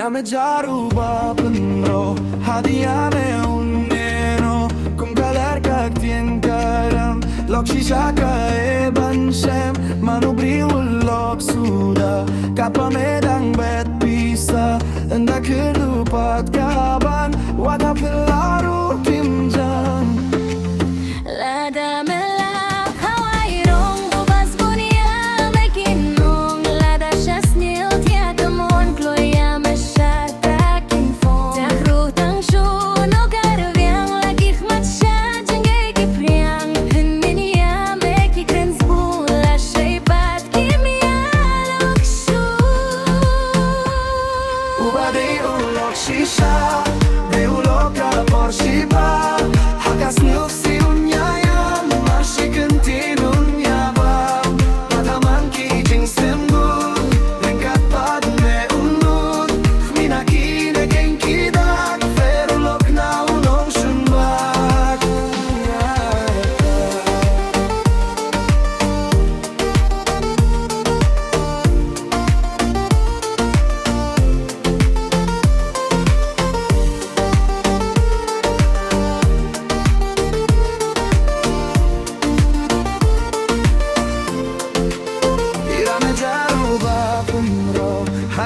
me jaruba penro hadiah me unero kum kalar kak tien karam lok shisha ka e banshem manubri ulok suda kapa medang bet bisa enda kelupat kaban wata pelaru timjan lada melak Hawaii rong bobas bunia mekinong lada shasnil tia kamon kloya meshata kinfon takru tang shu no garviang lagi khmat sha jengay kipriang hinminia meki krensbu la shaybat kimia lok shu ubade ulok shisha de ulok por shiba hakas nufsi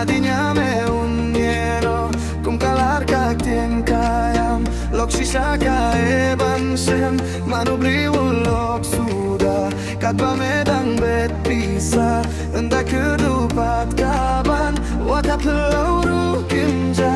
hadinya me uniero kum kalar kak tien kayam lok shisha ka e banshem manubri ulok suda katba medang bet bisa enda kedupat kaban wata peluru kimja